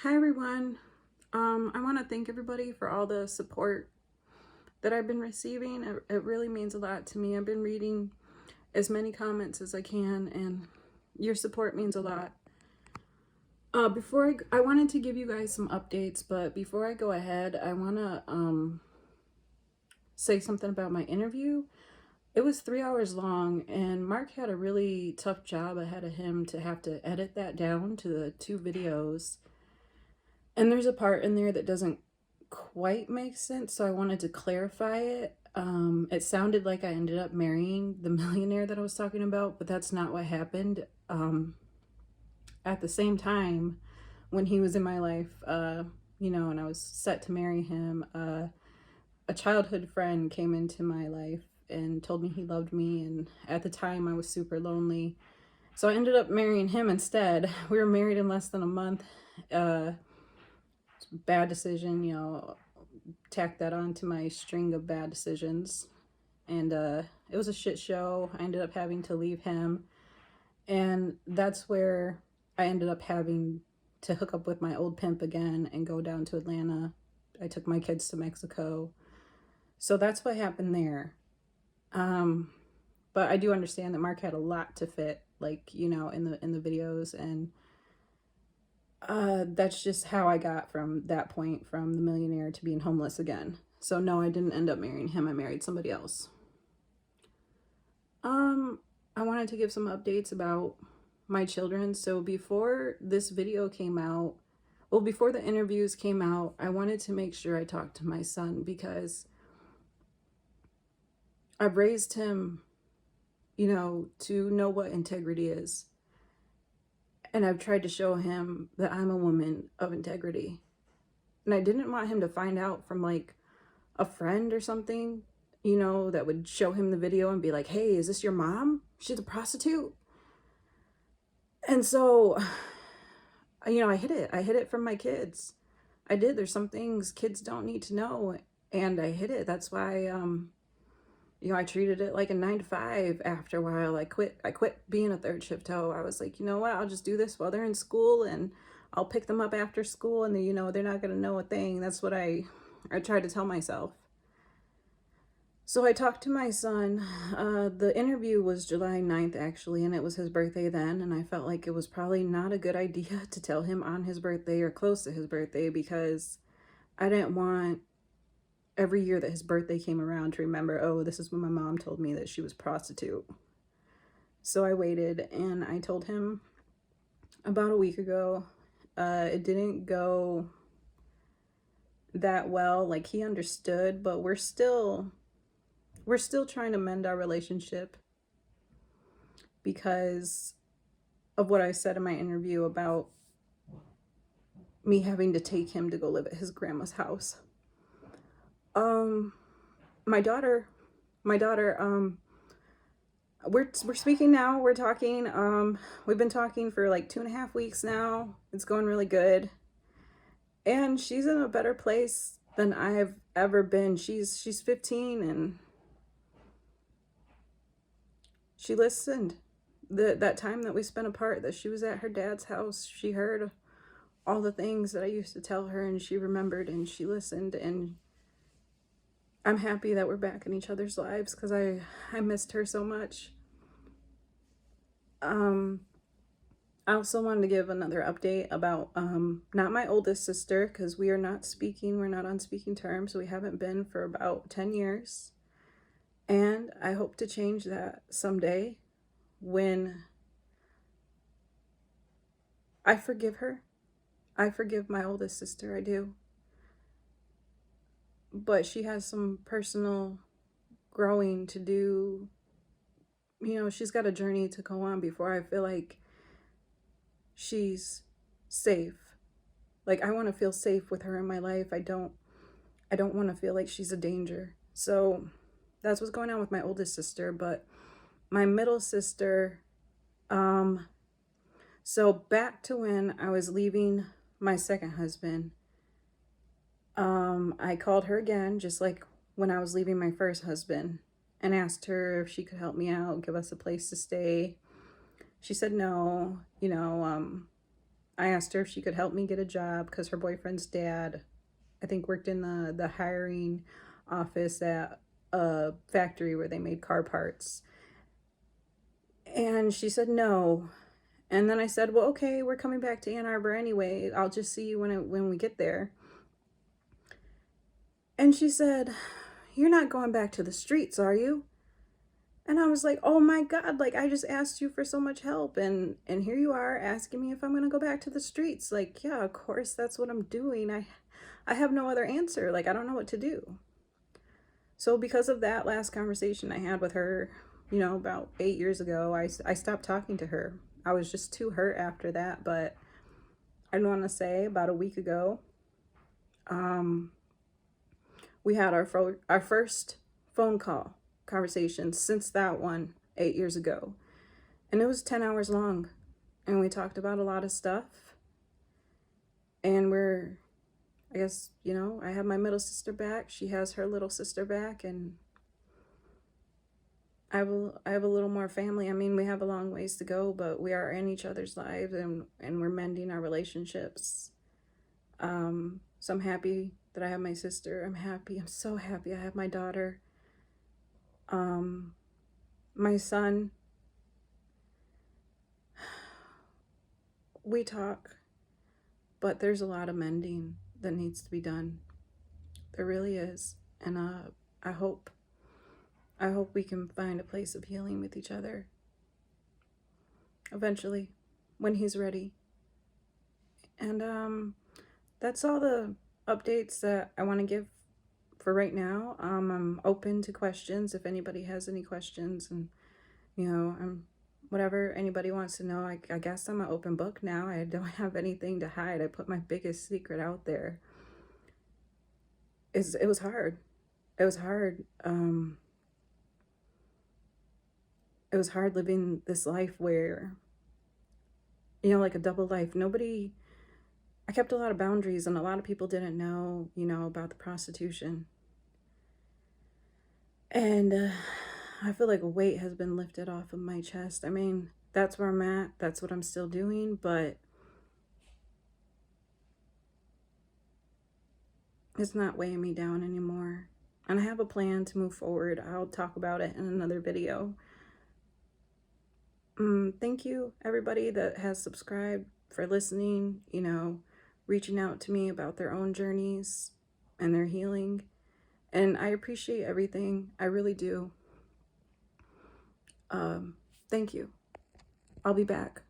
Hi everyone. I want to thank everybody for all the support that I've been receiving. It really means a lot to me. I've been reading as many comments as I can, and your support means a lot. I wanted to give you guys some updates, but before I go ahead, I want to say something about my interview. It was 3 hours long, and Mark had a really tough job ahead of him to have to edit that down to the 2 videos. And there's a part in there that doesn't quite make sense, so I wanted to clarify it. It sounded like I ended up marrying the millionaire that I was talking about, but that's not what happened. At the same time, when he was in my life, and I was set to marry him, a childhood friend came into my life and told me he loved me, and at the time I was super lonely. So I ended up marrying him instead. We were married in less than a month. Bad decision, tack that on to my string of bad decisions. And it was a shit show. I ended up having to leave him. And that's where I ended up having to hook up with my old pimp again and go down to Atlanta. I took my kids to Mexico. So that's what happened there. But I do understand that Mark had a lot to fit, in the videos, and that's just how I got from that point, from the millionaire to being homeless again. So no, I didn't end up marrying him. I married somebody else. I wanted to give some updates about my children. So before this video came out, well, before the interviews came out, I wanted to make sure I talked to my son because I've raised him, to know what integrity is. And I've tried to show him that I'm a woman of integrity. And I didn't want him to find out from like a friend or something, that would show him the video and be like, hey, is this your mom? She's a prostitute. And so, I hid it. I hid it from my kids. I did. There's some things kids don't need to know. And I hid it. That's why, I treated it like a 9 to 5 after a while. I quit being a third shift hoe. I was like, you know what? I'll just do this while they're in school, and I'll pick them up after school, and they're not going to know a thing. That's what I tried to tell myself. So I talked to my son. The interview was July 9th, actually, and it was his birthday then. And I felt like it was probably not a good idea to tell him on his birthday or close to his birthday, because I didn't want every year that his birthday came around to remember, oh, this is when my mom told me that she was a prostitute. So I waited, and I told him about a week ago. It didn't go that well. Like, he understood, but we're still trying to mend our relationship because of what I said in my interview about me having to take him to go live at his grandma's house. My daughter, we're speaking now. We're talking. We've been talking for like 2.5 weeks now. It's going really good, and she's in a better place than I've ever been. She's 15, and she listened. That time that we spent apart, that she was at her dad's house, she heard all the things that I used to tell her, and she remembered, and she listened. And I'm happy that we're back in each other's lives because I missed her so much. I also wanted to give another update about not my oldest sister, because we are not speaking. We're not on speaking terms. We haven't been for about 10 years. And I hope to change that someday when I forgive her. I forgive my oldest sister, I do. But she has some personal growing to do. She's got a journey to go on before I feel like she's safe. Like, I want to feel safe with her in my life. I don't want to feel like she's a danger. So that's what's going on with my oldest sister. But my middle sister, so back to when I was leaving my second husband, I called her again, just like when I was leaving my first husband, and asked her if she could help me out, give us a place to stay. She said no. I asked her if she could help me get a job because her boyfriend's dad, I think, worked in the hiring office at a factory where they made car parts. And she said no. And then I said, well, okay, we're coming back to Ann Arbor anyway. I'll just see you when we get there. And she said, you're not going back to the streets, are you? And I was like, oh my God, like I just asked you for so much help and here you are asking me if I'm gonna go back to the streets. Like, yeah, of course that's what I'm doing. I have no other answer. Like, I don't know what to do. So because of that last conversation I had with her, you know, about 8 years ago, I stopped talking to her. I was just too hurt after that. But I want to say about a week ago, we had our first phone call conversation since that one 8 years ago. And it was 10 hours long. And we talked about a lot of stuff. And I guess, you know, I have my middle sister back. She has her little sister back. And I have a little more family. I mean, we have a long ways to go, but we are in each other's lives and we're mending our relationships. So I'm happy that I have my sister. I'm happy. I'm so happy I have my daughter. My son, we talk, but there's a lot of mending that needs to be done. There really is. And I hope we can find a place of healing with each other eventually when he's ready. And that's all the updates that I want to give for right now. I'm open to questions if anybody has any questions, and you know, whatever anybody wants to know. I guess I'm an open book now. I don't have anything to hide. I put my biggest secret out there. It was hard. It was hard. It was hard living this life where, you know, like a double life. I kept a lot of boundaries, and a lot of people didn't know, you know, about the prostitution. And I feel like a weight has been lifted off of my chest. I mean, that's where I'm at. That's what I'm still doing, but it's not weighing me down anymore. And I have a plan to move forward. I'll talk about it in another video. Thank you, everybody that has subscribed, for listening, you know, reaching out to me about their own journeys and their healing. And I appreciate everything. I really do. Thank you. I'll be back.